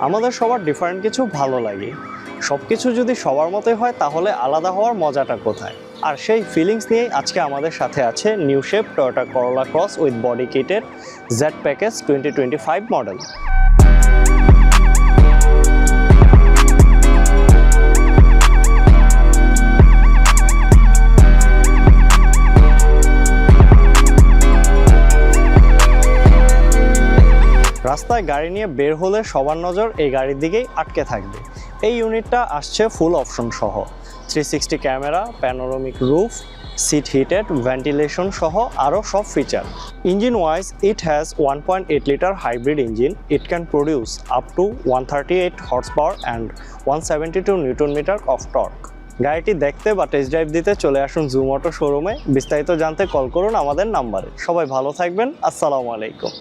আমাদের সবার ডিফারেন্ট কিছু ভালো লাগে, সব কিছু যদি সবার মতোই হয় তাহলে আলাদা হওয়ার মজাটা কোথায়? আর সেই ফিলিংস নিয়েই আজকে আমাদের সাথে আছে new shape Toyota Corolla Cross with body কিটের জেড প্যাকেজ 2025 মডেল। রাস্তায় গাড়ি নিয়ে বের হলে সবার নজর এই গাড়ির দিকেই আটকে থাকবে। এই ইউনিটটা আসছে ফুল অপশন সহ 360 camera, panoramic roof, seat heated, ventilation সহ আরও সব feature. Engine wise it has 1.8 litre hybrid engine. It can produce up to 138 horsepower and 172 newton metre of torque. গাড়িটি দেখতে বা টেস্ট ড্রাইভ দিতে চলে আসুন জুম অটো শোরুমে। বিস্তারিত জানতে কল করুন আমাদের নাম্বারে। সবাই ভালো থাকবেন। আসসালামু আলাইকুম।